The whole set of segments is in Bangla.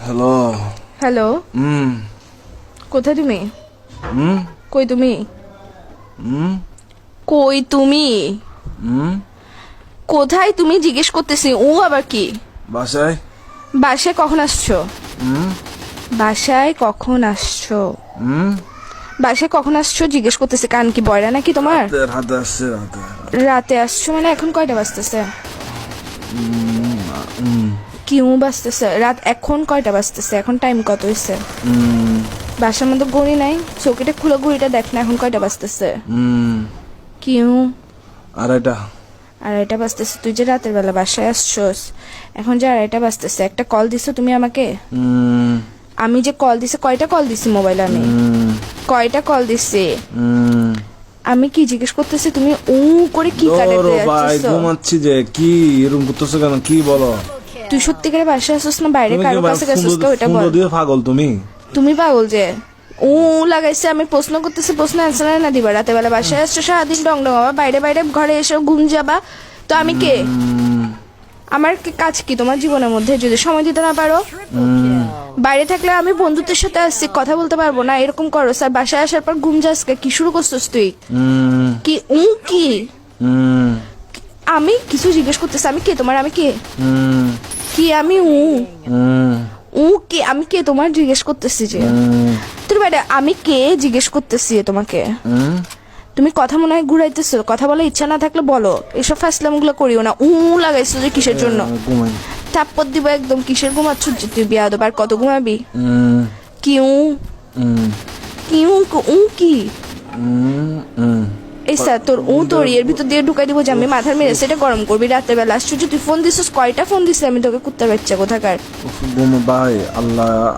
হ্যালো। হ্যালো, কোথায় তুমি? কই তুমি? কই তুমি? কোথায় তুমি জিজ্ঞেস করতেছি। ও আবার কি? বাসায়। বাসায় কখন আসছো? বাসায় কখন আসছো? বাসায় কখন আসছো জিজ্ঞেস করতেছি। কান কি বয়রা নাকি তোমার? রাতে আসছে। রাতে আসছো মানে এখন কয়টা বাজতেছে? কিউ বাজতেছে রাত, এখন কয়টা বাজতেছে? এখন টাইম কত হয়েছে? বাসার মধ্যে গড়ি নাই, চৌকিটা খুলে ঘড়িটা দেখ না এখন কয়টা বাজতেছে? কিউ আড়াইটা বাজতেছে। তুই যে রাতের বেলা বাসায় আসছোস, এখন যে আড়াইটা বাজতেছে, একটা কল দিছো তুমি আমাকে? আমি যে কল দিছি, কয়টা কল দিছি মোবাইলে? আমি কয়টা কল দিছি? আমি কি জিজ্ঞেস করতেছি, তুমি উ করে কি কাটাতে যাচ্ছিস? ঘুমাচ্ছি যে, কি এরকম করতেছো কেন? কি বলো? তুই সত্যি করে বাসায় আসছিস না বাইরে কারো কাছে গেছিস? ওইটা বল। পাগল তুমি পাগল যে ও লাগাইছে। আমি প্রশ্ন করতেছি, প্রশ্ন অ্যান্সার না দিবা? রাতে বেলা বাসায় আসছো, সারাদিন ডং ডং আবার বাইরে বাইরে ঘরে এসে ঘুম যাবা, তো আমি কে? আমার কাজ কি তোমার জীবনের মধ্যে যদি সময় দিতে না পারো? বাইরে থাকলে আমি বন্ধুদের সাথে আসছি, কথা বলতে পারবো না, এরকম করো স্যার। বাসায় আসার পর ঘুম যাস, কি শুরু করছিস তুই? কি কি আমি কিছু জিজ্ঞেস করতেছি, আমি কে তোমার? আমি কে? কি আমি কে? আমি কে তোমার জিজ্ঞেস করতেছি যে তুমি বাইরে, আমি কে জিজ্ঞেস করতেছি তোমাকে? তুমি কথা মনে হয় ঘুরাইতেছো, কথা বলার ইচ্ছা না থাকলে বলো। এসব ফাসলাম গুলো করিও না। লাগাইছো যে কিসের জন্য? থাপ্পড় দিব একদম। কিসের ঘুমাচ্ছ যে তুই? বিয়াদব, আর কত ঘুমাবি? কি কি এই স্যার তোর তোর এর ভিতর দিয়ে ঢুকাই দিব যে আমি মাথার মেরে সেটা গরম করবি। রাতের বেলা আসছো যে তুই ফোন দিছিস, কয়টা ফোন দিছিস আমি তোকে? কুত্তার বাচ্চা কোথাকার। ভাই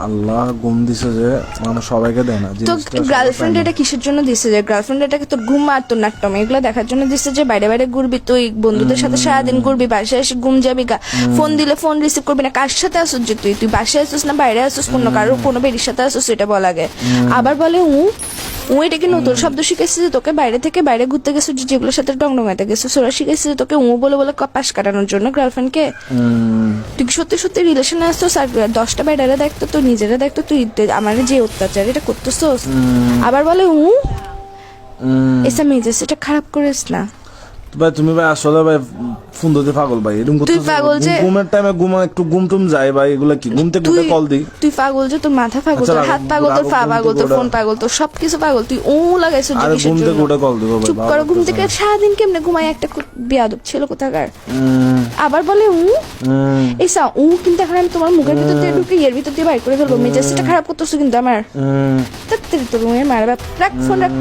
আল্লাহ ঘুম দিছে যে মানুষ সবাইকে দেয় না। তো গার্লফ্রেন্ড এটা কিসের জন্য দিছে? যে গার্লফ্রেন্ড এটাকে তোর ঘুম আর তোর নাট্যম এগুলো দেখার জন্য দিছে যে বাইরে বাইরে ঘুরবি তুই, বন্ধুদের সাথে সারাদিন ঘুরবি, বাসায় এসে ঘুম যাবি গা, ফোন দিলে ফোন রিসিভ করবি না। কার সাথে আসছিস যে তুই বাসায় আসছিস না বাইরে আসছিস? কোনো বেরির সাথে আসছিস এটা বল আগে। আবার বলে এটা কি নতুন শব্দ শিখেছিস যে তোকে বাইরে থেকে বাইরে ঘুরতে গেছিস, যেগুলোর সাথে ডংডঙাইতে গেছিস ওরা শিখেছিস যে তোকে বলে বলে পাশ কাটানোর জন্য গার্লফ্রেন্ডকে? তুই কি সত্যি সত্যি রিলেশনে আসছিস? আর 10টা বাইরে দেখতো, তুই নিজেরা দেখতো, তুই আমার যে অত্যাচার এটা করতেছিস। আবার বলে এসা মেজাজ এটা খারাপ করিস না ভাই। তুমি ভাই আসলে ভাই ফোন দিতে পাগল ভাই, এরকম করতেছ। তুই পাগল যে ঘুমের টাইমে একটু ঘুম টুম যায় ভাই, এগুলা কি? ঘুম থেকে উঠে কল দি। তুই পাগল যে, তোর মাথা পাগল, তোর হাত পাগল, তোর পা পাগল, তোর ফোন পাগল, তোর সবকিছু পাগল। তুই লাগাইছিস যে কিসের জন্য? ঘুম থেকে উঠে কল দিব ভাই। চুপ করো। ঘুম থেকে সারাদিন কেমনে ঘুমাই একটা বেয়াদব ছেলে কোথাকার। আবার বলে এইসা কিন্তু এখন আমি তোমার মুখের ভিতর দিয়ে ঢুকে এর ভিতর দিয়ে বাইর করে ফেলবো। মেজাজটা খারাপ করতেছো কিন্তু আমার। তোর মারবা। রাখ ফোন রাখ।